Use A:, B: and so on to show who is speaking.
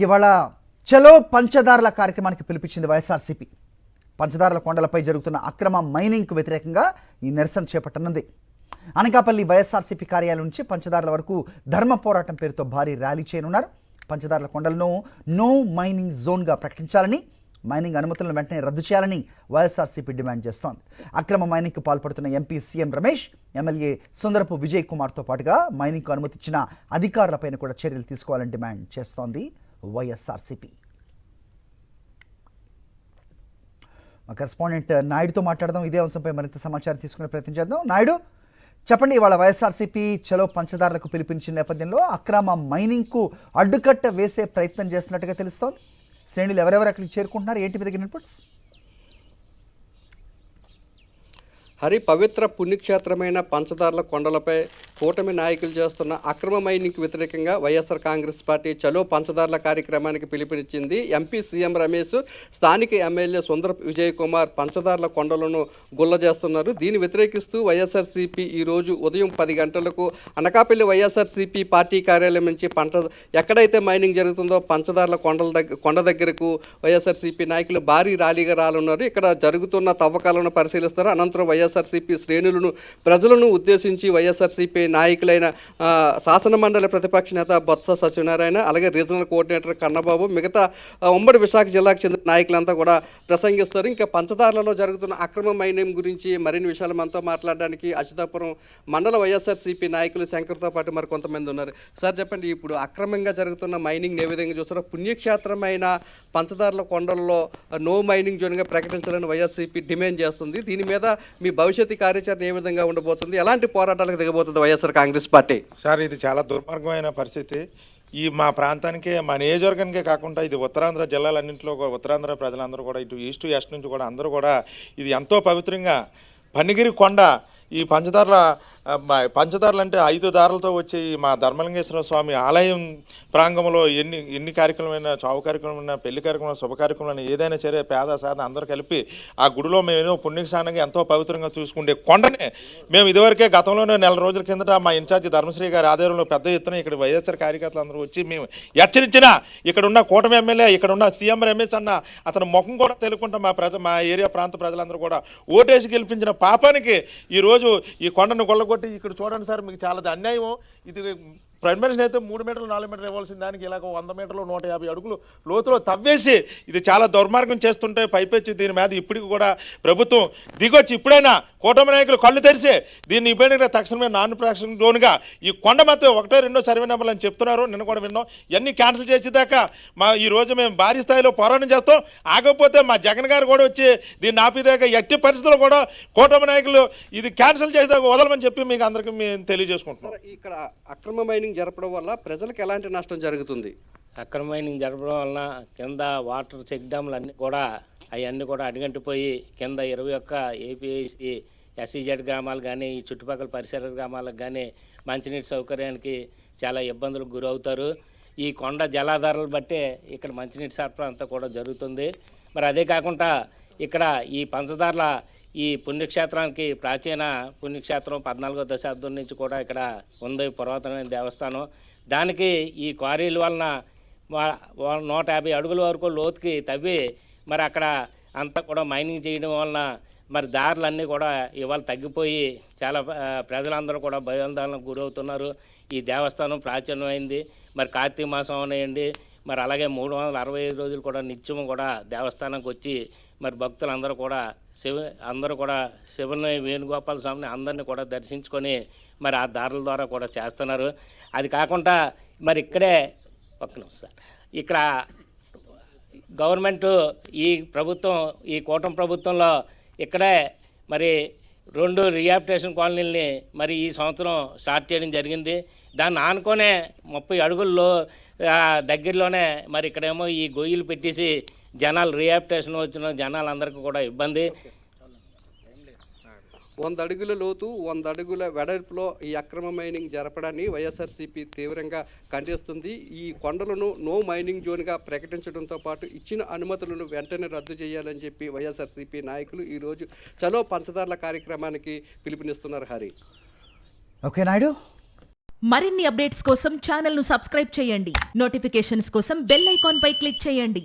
A: ఇవాళ చలో పంచదారుల కార్యక్రమానికి పిలిపించింది వైఎస్ఆర్సీపీ. పంచదారుల కొండలపై జరుగుతున్న అక్రమ మైనింగ్కు వ్యతిరేకంగా ఈ నిరసన చేపట్టనుంది. అనకాపల్లి వైఎస్ఆర్సీపీ కార్యాలయం నుంచి పంచదారుల వరకు ధర్మ పోరాటం పేరుతో భారీ ర్యాలీ చేయనున్నారు. పంచదారుల కొండలను నో మైనింగ్ జోన్గా ప్రకటించాలని, మైనింగ్ అనుమతులను వెంటనే రద్దు చేయాలని వైఎస్ఆర్సీపీ డిమాండ్ చేస్తోంది. అక్రమ మైనింగ్కు పాల్పడుతున్న MP CM Ramesh, MLA Sundarapu Vijay కుమార్తో పాటుగా మైనింగ్కు అనుమతి ఇచ్చిన అధికారులపైన కూడా చర్యలు తీసుకోవాలని డిమాండ్ చేస్తోంది వైఎస్ఆర్సీపీ. మా కరెస్పాండెంట్ నాయుడుతో మాట్లాడదాం. ఇదే అంశంపై మరింత సమాచారం తీసుకునే ప్రయత్నం చేద్దాం. నాయుడు, చెప్పండి, ఇవాళ వైఎస్ఆర్సీపీ చలో పంచదారులకు పిలిపించిన నేపథ్యంలో అక్రమ మైనింగ్కు అడ్డుకట్ట వేసే ప్రయత్నం చేస్తున్నట్టుగా తెలుస్తోంది. శ్రేణులు ఎవరెవరు అక్కడికి చేరుకుంటున్నారు, ఏంటి మీ దగ్గర ఇన్పుట్స్?
B: హరి, పవిత్ర పుణ్యక్షేత్రమైన పంచదారుల కొండలపై కూటమి నాయకులు చేస్తున్న అక్రమ మైనింగ్కి వ్యతిరేకంగా వైఎస్ఆర్ కాంగ్రెస్ పార్టీ చలో పంచదారుల కార్యక్రమానికి పిలుపునిచ్చింది. ఎంపీ సీఎం రమేష్, స్థానిక ఎమ్మెల్యే సుందరపు విజయ్ కుమార్ పంచదారుల కొండలను గుల్ల చేస్తున్నారు. దీన్ని వ్యతిరేకిస్తూ వైఎస్ఆర్సీపీ ఈరోజు ఉదయం 10 గంటలకు అనకాపల్లి వైఎస్ఆర్సీపీ పార్టీ కార్యాలయం నుంచి ఎక్కడైతే మైనింగ్ జరుగుతుందో పంచదారుల కొండ దగ్గరకు వైఎస్ఆర్సీపీ నాయకులు భారీ ర్యాలీగా రానున్నారు. ఇక్కడ జరుగుతున్న తవ్వకాలను పరిశీలిస్తారు. అనంతరం వైఎస్ఆర్సీపీ శ్రేణులను, ప్రజలను ఉద్దేశించి వైఎస్ఆర్సీపీ నాయకులైన శాసన మండలి ప్రతిపక్ష నేత బొత్స సత్యనారాయణ, అలాగే రీజనల్ కోఆర్డినేటర్ కన్నబాబు, మిగతా ఉమ్మడి విశాఖ జిల్లాకు చెందిన నాయకులంతా కూడా ప్రసంగిస్తారు. ఇంకా పంచదారులలో జరుగుతున్న అక్రమ మైనింగ్ గురించి మరిన్ని విషయాలు మనతో మాట్లాడడానికి అచ్యుతాపురం మండల వైఎస్ఆర్సీపీ నాయకులు శంకర్తో పాటు మరి కొంతమంది ఉన్నారు. సార్ చెప్పండి, ఇప్పుడు అక్రమంగా జరుగుతున్న మైనింగ్ ఏ విధంగా చూస్తారో? పుణ్యక్షేత్రమైన పంచదారుల కొండల్లో నో మైనింగ్ జోన్గా ప్రకటించాలని వైఎస్ఆర్సీపీ డిమాండ్ చేస్తుంది. దీని మీద మీ భవిష్యత్తు కార్యాచరణ ఏ విధంగా ఉండబోతుంది? ఎలాంటి పోరాటాలకు దిగబోతుంది వైఎస్ఆర్ కాంగ్రెస్ పార్టీ?
C: సార్, ఇది చాలా దుర్మార్గమైన పరిస్థితి. ఈ మా ప్రాంతానికే, మా నియోజకవర్గానికే కాకుండా ఇది ఉత్తరాంధ్ర జిల్లాలన్నింటిలో, ఉత్తరాంధ్ర ప్రజలందరూ కూడా, ఇటు ఈస్ట్ వెస్ట్ నుంచి కూడా అందరూ కూడా ఇది ఎంతో పవిత్రంగా పన్నిగిరి కొండ, ఈ పంచదారులు అంటే 5 దారులతో వచ్చే మా ధర్మలింగేశ్వర స్వామి ఆలయం ప్రాంగంలో ఎన్ని కార్యక్రమమైనా, చావు కార్యక్రమమైనా, పెళ్లి కార్యక్రమం, శుభ కార్యక్రమం ఏదైనా సరే పేద సాధన అందరూ కలిపి ఆ గుడిలో మేము ఏదో పుణ్యస్నానంగా ఎంతో పవిత్రంగా చూసుకుంటే కొండనే మేము ఇదివరకే గతంలోనే 4 రోజుల కిందట మా ఇన్ఛార్జి ధర్మశ్రీ గారి ఆధ్వర్యంలో పెద్ద ఎత్తున ఇక్కడ వైఎస్ఆర్ కార్యకర్తలు అందరూ వచ్చి మేము హెచ్చరించినా, ఇక్కడ ఉన్న కూటమి ఎమ్మెల్యే, ఇక్కడ ఉన్న సీఎం రమేష్ అన్న అతను ముఖం కూడా తెలుకుంటా మా ఏరియా ప్రాంత ప్రజలందరూ కూడా ఓటేసి గెలిపించిన పాపానికి ఈరోజు ఈ కొండను కొల్లగొట్టి ఇక్కడ చూడండి సార్, మీకు చాలా అన్యాయం. ఇది పర్మిషన్ అయితే 3 మీటర్లు 4 మీటర్లు ఇవ్వాల్సిన దానికి ఇలాగ 100 మీటర్లు 150 అడుగులు లోతులో తవ్వేసి ఇది చాలా దుర్మార్గం చేస్తుంటే పైపెచ్చి దీని మీద ఇప్పటికి కూడా ప్రభుత్వం దిగొచ్చి ఇప్పుడైనా కూటమి నాయకులు కళ్ళు తెరిసి దీన్ని ఇప్పుడైనా తక్షణమే నాన్ ప్రాక్షన్ జోన్గా ఈ కొండ మొత్తం 1, 2 సర్వే నెంబర్లు అని చెప్తున్నారు. నిన్న కూడా విన్నాం. ఇవన్నీ క్యాన్సిల్ చేసేదాకా ఈ రోజు మేము భారీ స్థాయిలో పోరాటం చేస్తాం. ఆగకపోతే మా జగన్ గారు కూడా వచ్చి దీన్ని ఆపిదాకా ఎట్టి పరిస్థితుల్లో కూడా కూటమి నాయకులు ఇది క్యాన్సిల్ చేసేదాకా వదలమని చెప్పి మీకు అందరికీ మేము తెలియజేసుకుంటున్నాం.
B: ఇక్కడ అక్రమ మైనింగ్ జరపడం వల్ల ప్రజలకు ఎలాంటి నష్టం జరుగుతుంది?
D: అక్రమ మైనింగ్ జరపడం వలన కింద వాటర్ చెక్ డ్యామ్లు అన్నీ కూడా అవన్నీ కూడా అడుగంటిపోయి కింద 21 ఏపీఐసి ఎస్ఈజెడ్ గ్రామాలు కానీ ఈ చుట్టుపక్కల పరిసర గ్రామాలకు కానీ మంచినీటి సౌకర్యానికి చాలా ఇబ్బందులకు గురవుతారు. ఈ కొండ జలాధారాలు బట్టే ఇక్కడ మంచినీటి సరఫరా అంతా కూడా జరుగుతుంది. మరి అదే కాకుండా ఇక్కడ ఈ పంచదారుల ఈ పుణ్యక్షేత్రానికి ప్రాచీన పుణ్యక్షేత్రం 14వ దశాబ్దం నుంచి కూడా ఇక్కడ ఉంది పురాతనమైన దేవస్థానం. దానికి ఈ క్వారీల వలన 150 అడుగుల వరకు లోతుకి తవ్వి మరి అక్కడ అంతా కూడా మైనింగ్ చేయడం వలన మరి దారులన్నీ కూడా ఇవాళ తగ్గిపోయి చాలా ప్రజలందరూ కూడా భయాందోళనకు గురవుతున్నారు. ఈ దేవస్థానం ప్రాచీనమైంది. మరి కార్తీక మాసం అనేయండి, మరి అలాగే 365 రోజులు కూడా నిత్యం కూడా దేవస్థానానికి వచ్చి మరి భక్తులందరూ కూడా శివుని వేణుగోపాల స్వామిని అందరినీ కూడా దర్శించుకొని మరి ఆ దారుల ద్వారా కూడా చేస్తున్నారు. అది కాకుండా మరి ఇక్కడే ఇక్కడ గవర్నమెంటు ఈ ప్రభుత్వం, ఈ కూటమి ప్రభుత్వంలో ఇక్కడే మరి 2 రిహాబిలిటేషన్ కాలనీలని మరి ఈ సంవత్సరం స్టార్ట్ చేయడం జరిగింది. దాన్ని ఆనుకొనే 30 అడుగుల్లో దగ్గరలోనే మరి ఇక్కడేమో ఈ గొయ్యిలు పెట్టేసి జనాలు రిహాబిలిటేషన్ వచ్చిన జనాలందరికీ కూడా ఇబ్బంది.
B: 100 అడుగుల లోతు 100 అడుగుల వెడల్పులో ఈ అక్రమ మైనింగ్ జరపడాన్ని వైఎస్ఆర్సీపీ తీవ్రంగా ఖండిస్తుంది. ఈ కొండలను నో మైనింగ్ జోన్గా ప్రకటించడంతో పాటు ఇచ్చిన అనుమతులను వెంటనే రద్దు చేయాలని చెప్పి వైఎస్ఆర్సీపీ నాయకులు ఈరోజు చలో పంచదారుల కార్యక్రమానికి పిలుపునిస్తున్నారు. హరి,
A: ఓకే నాయుడు.
E: మరిన్ని అప్డేట్స్ కోసం ఛానల్ ను సబ్స్క్రైబ్ చేయండి. నోటిఫికేషన్స్ కోసం బెల్ ఐకాన్ పై క్లిక్ చేయండి.